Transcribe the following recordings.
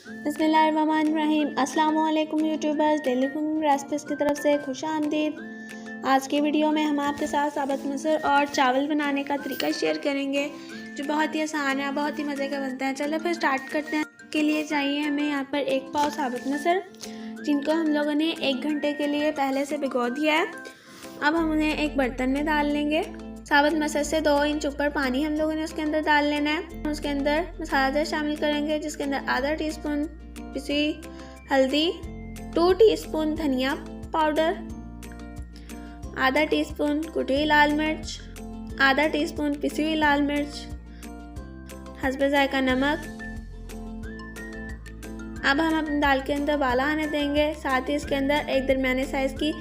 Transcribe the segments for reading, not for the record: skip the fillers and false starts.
बिस्मिल्लाहिर्रहमानिर्रहीम। अस्सलाम वालेकुम यूट्यूबर्स, डेली कुकिंग रेसिपीज़ की तरफ से खुशामदीद। आज की वीडियो में हम आपके साथ साबुत मसूर और चावल बनाने का तरीका शेयर करेंगे जो बहुत ही आसान है, बहुत ही मज़े का बनता है। चलो फिर स्टार्ट करते हैं। के लिए चाहिए हमें यहाँ पर 1 पाव साबुत मसूर, जिनको हम लोगों ने 1 घंटे के लिए पहले से भिगो दिया है। अब हम उन्हें एक बर्तन में डाल लेंगे। साबुत मसूर से 2 इंच ऊपर पानी हम लोगों ने उसके अंदर डाल लेना है। उसके अंदर मसाला शामिल करेंगे, जिसके अंदर आधा टीस्पून पिसी हल्दी, 2 टीस्पून धनिया पाउडर, आधा टीस्पून कुटी हुई लाल मिर्च, आधा टीस्पून पिसी हुई लाल मिर्च, हस्बे जायका नमक। अब हम अपनी दाल के अंदर उबाला आने देंगे। साथ ही इसके अंदर एक दरमियाने साइज़ की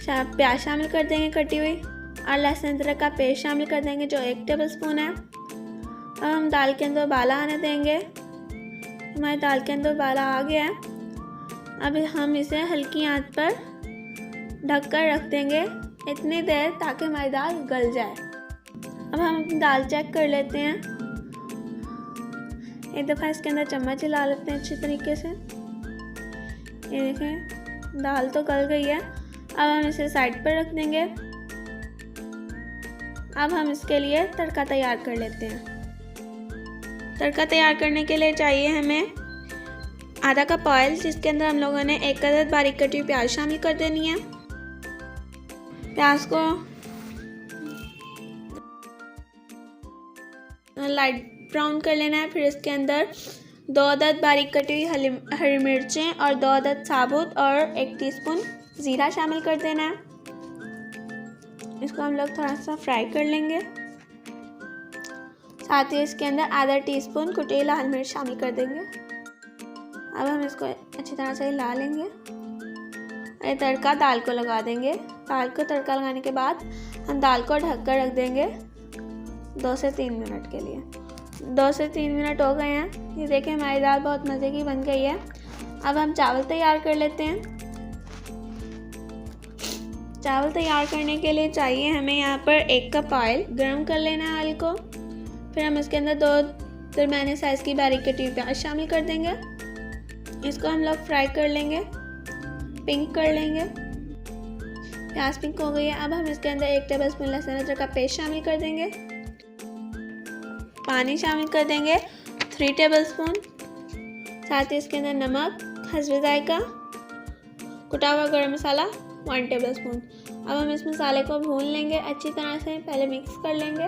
प्याज शामिल कर देंगे कटी हुई, और लहसुन अदरक का पेस्ट शामिल कर देंगे जो 1 टेबलस्पून है। अब हम दाल के अंदर उबाला आने देंगे। हमारी दाल के अंदर उबाला आ गया है। अब हम इसे हल्की आंच पर ढक कर रख देंगे इतनी देर ताकि हमारी दाल गल जाए। अब हम अपनी दाल चेक कर लेते हैं। एक दफ़ा इसके अंदर चम्मच हिला लेते हैं अच्छी तरीके से। ये देखें, दाल तो गल गई है। अब हम इसे साइड पर रख देंगे। अब हम इसके लिए तड़का तैयार कर लेते हैं। तड़का तैयार करने के लिए चाहिए हमें आधा कप ऑयल, जिसके अंदर हम लोगों ने 1 अदद बारीक कटी हुई प्याज शामिल कर देनी है। प्याज को लाइट ब्राउन कर लेना है। फिर इसके अंदर 2 अदद बारीक कटी हुई हरी मिर्चें और 2 अदद साबुत और 1 टीस्पून ज़ीरा शामिल कर देना है। इसको हम लोग थोड़ा सा फ्राई कर लेंगे। साथ ही इसके अंदर आधा टीस्पून कुटी हुई लाल मिर्च शामिल कर देंगे। अब हम इसको अच्छी तरह से हिला लेंगे। ये तड़का दाल को लगा देंगे। दाल को तड़का लगाने के बाद हम दाल को ढक कर रख देंगे 2 से 3 मिनट के लिए। 2 से 3 मिनट हो गए हैं। ये देखें, हमारी दाल बहुत मज़े की बन गई है। अब हम चावल तैयार कर लेते हैं। चावल तैयार करने के लिए चाहिए हमें यहाँ पर 1 कप ऑयल। गर्म कर लेना है ऑयल को। फिर हम इसके अंदर 2 दरमियाने साइज़ की बारीक कटी हुई प्याज शामिल कर देंगे। इसको हम लोग फ्राई कर लेंगे, पिंक कर लेंगे। प्याज पिंक हो गई है। अब हम इसके अंदर 1 टेबलस्पून लहसुन अदरक का पेस्ट शामिल कर देंगे। पानी शामिल कर देंगे 3 टेबलस्पून। साथ ही इसके अंदर नमक, हस्बे जायका, कुटा हुआ गरम मसाला 1 टेबलस्पून। अब हम इस मसाले को भून लेंगे अच्छी तरह से। पहले मिक्स कर लेंगे।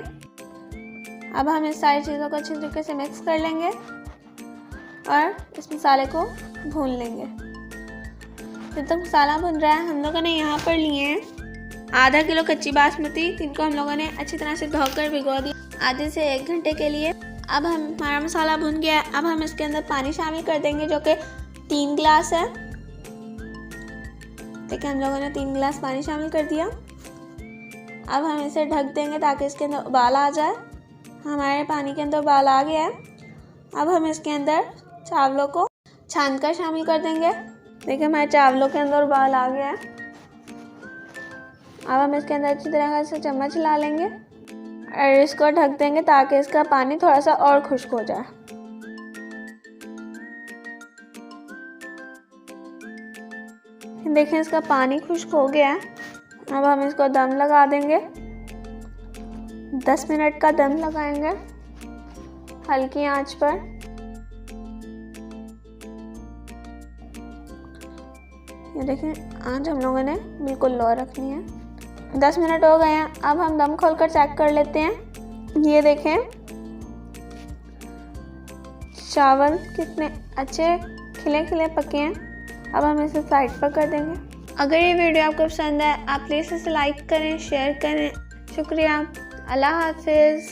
अब हम इस सारी चीज़ों को अच्छी तरीके से मिक्स कर लेंगे और इस मसाले को भून लेंगे। जब तक मसाला भुन रहा है, हम लोगों ने यहाँ पर लिए हैं आधा किलो कच्ची बासमती, जिनको हम लोगों ने अच्छी तरह से धोकर भिगो दिया आधे से 1 घंटे के लिए। अब हमारा मसाला भुन गया है। अब हम इसके अंदर पानी शामिल कर देंगे जो कि 3 गिलास है। देखिए, हम लोगों ने 3 गिलास पानी शामिल कर दिया। अब हम इसे ढक देंगे ताकि इसके अंदर उबाल आ जाए। हमारे पानी के अंदर उबाल आ गया है। अब हम इसके अंदर चावलों को छानकर शामिल कर देंगे। देखिए, हमारे चावलों के अंदर उबाल आ गया है। अब हम इसके अंदर अच्छी तरह से चम्मच हिला लेंगे और इसको ढक देंगे ताकि इसका पानी थोड़ा सा और खुश्क हो जाए। देखें, इसका पानी खुश्क हो गया है। अब हम इसको दम लगा देंगे। 10 मिनट का दम लगाएंगे हल्की आंच पर। ये देखें, आंच हम लोगों ने बिल्कुल लो रखनी है। 10 मिनट हो गए हैं। अब हम दम खोलकर चेक कर लेते हैं। ये देखें, चावल कितने अच्छे खिले खिले पके हैं। अब हम इसे साइड पर कर देंगे। अगर ये वीडियो आपको पसंद है, आप प्लीज़ इसे लाइक करें, शेयर करें। शुक्रिया। अल्लाह हाफिज़।